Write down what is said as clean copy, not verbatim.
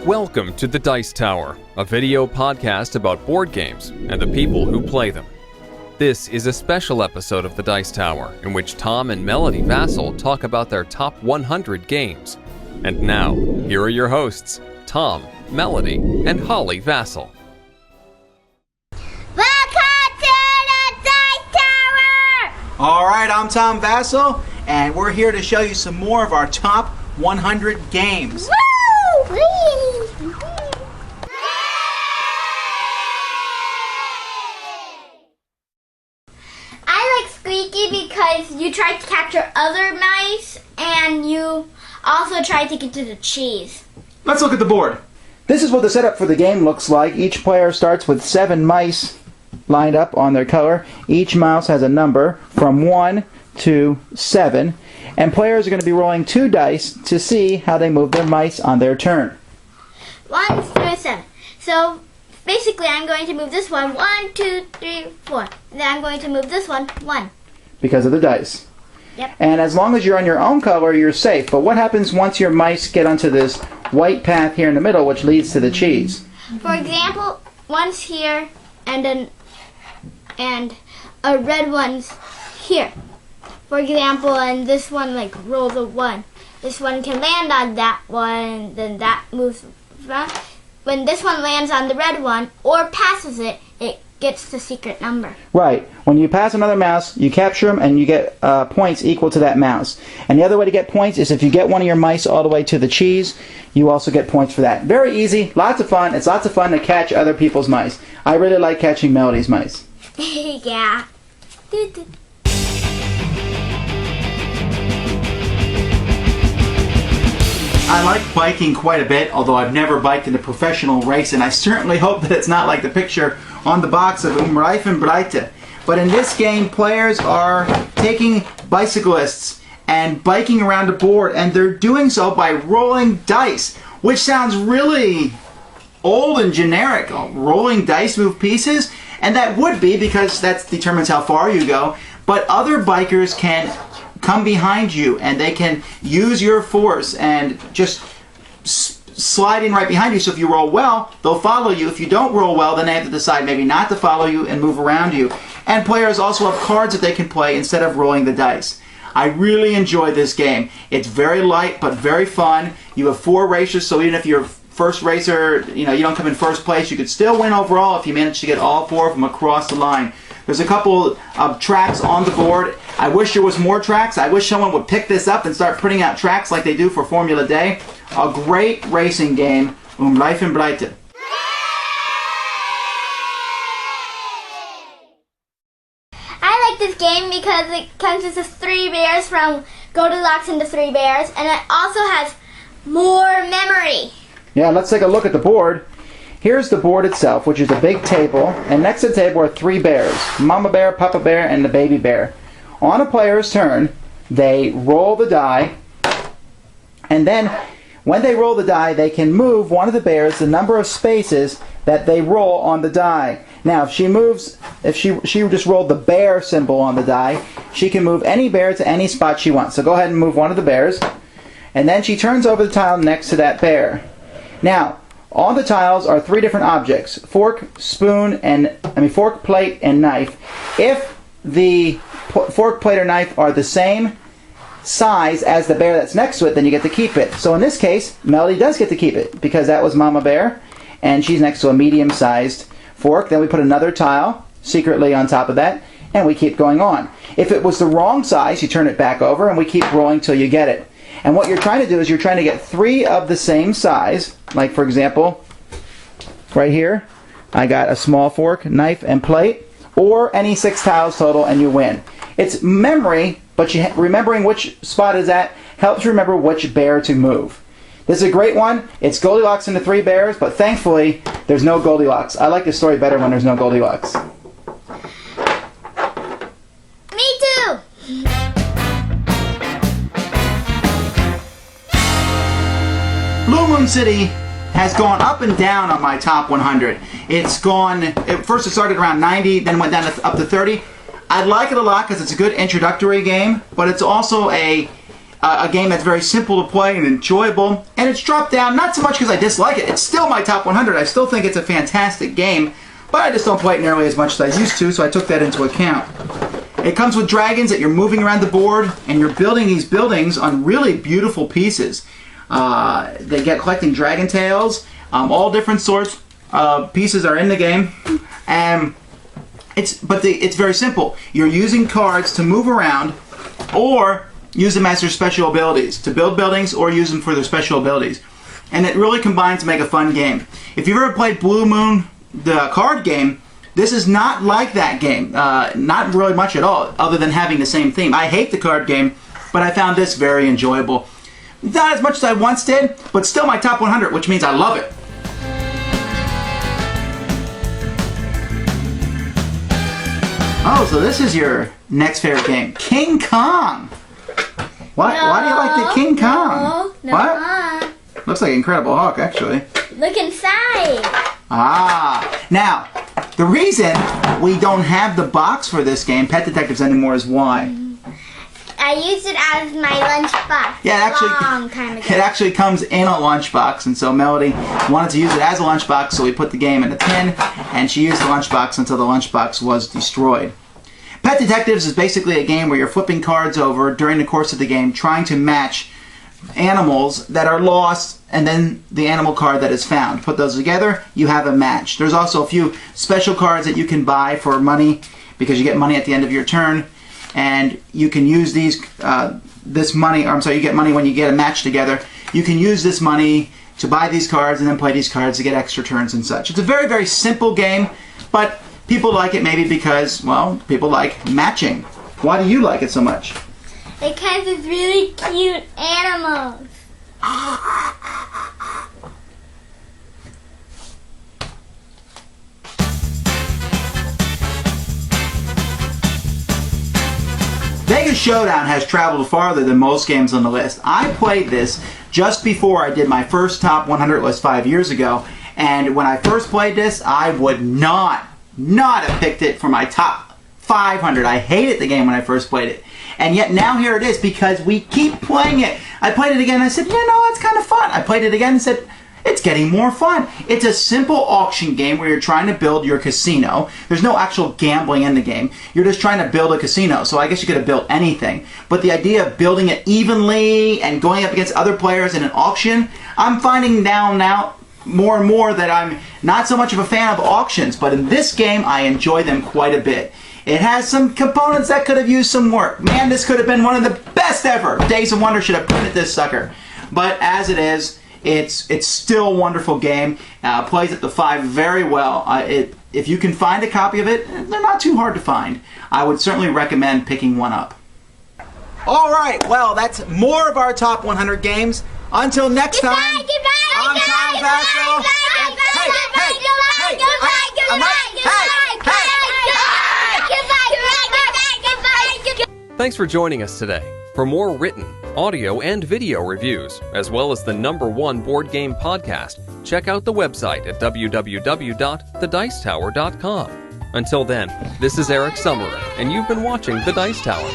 Welcome to The Dice Tower, a video podcast about board games and the people who play them. This is a special episode of The Dice Tower in which Tom and Melody Vasel talk about their top 100 games. And now, here are your hosts, Tom, Melody, and Holly Vasel. Welcome to The Dice Tower! Alright, I'm Tom Vasel, and we're here to show you some more of our top 100 games. Woo! I like Squeaky because you try to capture other mice and you also try to get to the cheese. Let's look at the board. This is what the setup for the game looks like. Each player starts with 7 mice lined up on their color. Each mouse has a number from 1 to 7. And players are going to be rolling 2 dice to see how they move their mice on their turn. 1 through 7. So basically I'm going to move this one 1, 2, 3, 4. Then I'm going to move this one 1. Because of the dice. Yep. And as long as you're on your own color, you're safe. But what happens once your mice get onto this white path here in the middle, which leads to the cheese? For example, one's here and a red one's here. For example, and this one rolls a 1. This one can land on that one, then that moves around. When this one lands on the red one or passes it, it gets the secret number. Right. When you pass another mouse, you capture them and you get points equal to that mouse. And the other way to get points is if you get one of your mice all the way to the cheese, you also get points for that. Very easy, lots of fun. It's lots of fun to catch other people's mice. I really like catching Melody's mice. Yeah. I like biking quite a bit, although I've never biked in a professional race, and I certainly hope that it's not like the picture on the box of Reifen Breite. But in this game, players are taking bicyclists and biking around a board, and they're doing so by rolling dice, which sounds really old and generic. Rolling dice move pieces, and that would be because that determines how far you go. But other bikers can come behind you and they can use your force and just slide in right behind you. So if you roll well, they'll follow you. If you don't roll well, then they have to decide maybe not to follow you and move around you. And players also have cards that they can play instead of rolling the dice. I really enjoy this game. It's very light but very fun. You have 4 races, so even if you're first racer, you don't come in first place, you could still win overall if you manage to get all 4 of them across the line. There's a couple of tracks on the board. I wish there was more tracks. I wish someone would pick this up and start putting out tracks like they do for Formula Day. A great racing game. Reifen Breite. I like this game because it consists of 3 bears from Goldilocks and the 3 Bears, and it also has more memory. Yeah, let's take a look at the board. Here's the board itself, which is a big table, and next to the table are 3 bears, Mama Bear, Papa Bear, and the baby bear. On a player's turn, they roll the die, and then when they roll the die, they can move one of the bears the number of spaces that they roll on the die. Now, if she just rolled the bear symbol on the die, she can move any bear to any spot she wants. So go ahead and move one of the bears, and then she turns over the tile next to that bear. Now, on the tiles are 3 different objects: fork, fork, plate, and knife. If the fork, plate, or knife are the same size as the bear that's next to it, then you get to keep it. So in this case, Melody does get to keep it because that was Mama Bear, and she's next to a medium-sized fork. Then we put another tile secretly on top of that, and we keep going on. If it was the wrong size, you turn it back over, and we keep rolling till you get it. And what you're trying to do is you're trying to get 3 of the same size. Like, for example, right here, I got a small fork, knife, and plate, or any 6 tiles total, and you win. It's memory, but remembering which spot is at helps you remember which bear to move. This is a great one. It's Goldilocks and the 3 Bears, but thankfully, there's no Goldilocks. I like this story better when there's no Goldilocks. Me too! Blue Moon City has gone up and down on my top 100. First it started around 90, then went down up to 30. I like it a lot because it's a good introductory game, but it's also a a game that's very simple to play and enjoyable, and it's dropped down, not so much because I dislike it. It's still my top 100. I still think it's a fantastic game, but I just don't play it nearly as much as I used to, so I took that into account. It comes with dragons that you're moving around the board, and you're building these buildings on really beautiful pieces. They get collecting dragon tails, all different sorts of pieces are in the game, and it's very simple. You're using cards to move around, or use them as their special abilities, to build buildings or use them for their special abilities. And it really combines to make a fun game. If you've ever played Blue Moon, the card game, this is not like that game. Not really much at all, other than having the same theme. I hate the card game, but I found this very enjoyable. Not as much as I once did, but still my top 100, which means I love it. Oh, so this is your next favorite game. King Kong! What? No, why do you like the King Kong? No. What? Looks like Incredible Hulk, actually. Look inside. Ah. Now, the reason we don't have the box for this game, Pet Detectives, anymore is why? I used it as my lunchbox. Yeah, long time ago. it actually comes in a lunchbox, and so Melody wanted to use it as a lunchbox, so we put the game in a tin, and she used the lunchbox until the lunchbox was destroyed. Pet Detectives is basically a game where you're flipping cards over during the course of the game, trying to match animals that are lost and then the animal card that is found. Put those together, you have a match. There's also a few special cards that you can buy for money, because you get money at the end of your turn, and you can use these you get money when you get a match together. You can use this money to buy these cards and then play these cards to get extra turns and such. It's a very, very simple game, but people like it maybe because, well, people like matching. Why do you like it so much? Because it's really cute animals. Vegas Showdown has traveled farther than most games on the list. I played this just before I did my first top 100 list 5 years ago, and when I first played this, I would not have picked it for my top 500. I hated the game when I first played it. And yet now here it is, because we keep playing it. I played it again and I said, that's kind of fun. I played it again and said, it's getting more fun. It's a simple auction game where you're trying to build your casino. There's no actual gambling in the game. You're just trying to build a casino. So I guess you could have built anything. But the idea of building it evenly and going up against other players in an auction, I'm finding now more and more that I'm not so much of a fan of auctions. But in this game, I enjoy them quite a bit. It has some components that could have used some work. Man, this could have been one of the best ever. Days of Wonder should have printed this sucker. But as it is, it's still a wonderful game. Plays at the 5 very well. If you can find a copy of it, they're not too hard to find. I would certainly recommend picking one up. All right, well, that's more of our top 100 games. Until next time, I'm Tom Vasel. Thanks for joining us today. For more written, audio, and video reviews, as well as the #1 board game podcast, check out the website at www.thedicetower.com. Until then, this is Eric Summerer, and you've been watching The Dice Tower.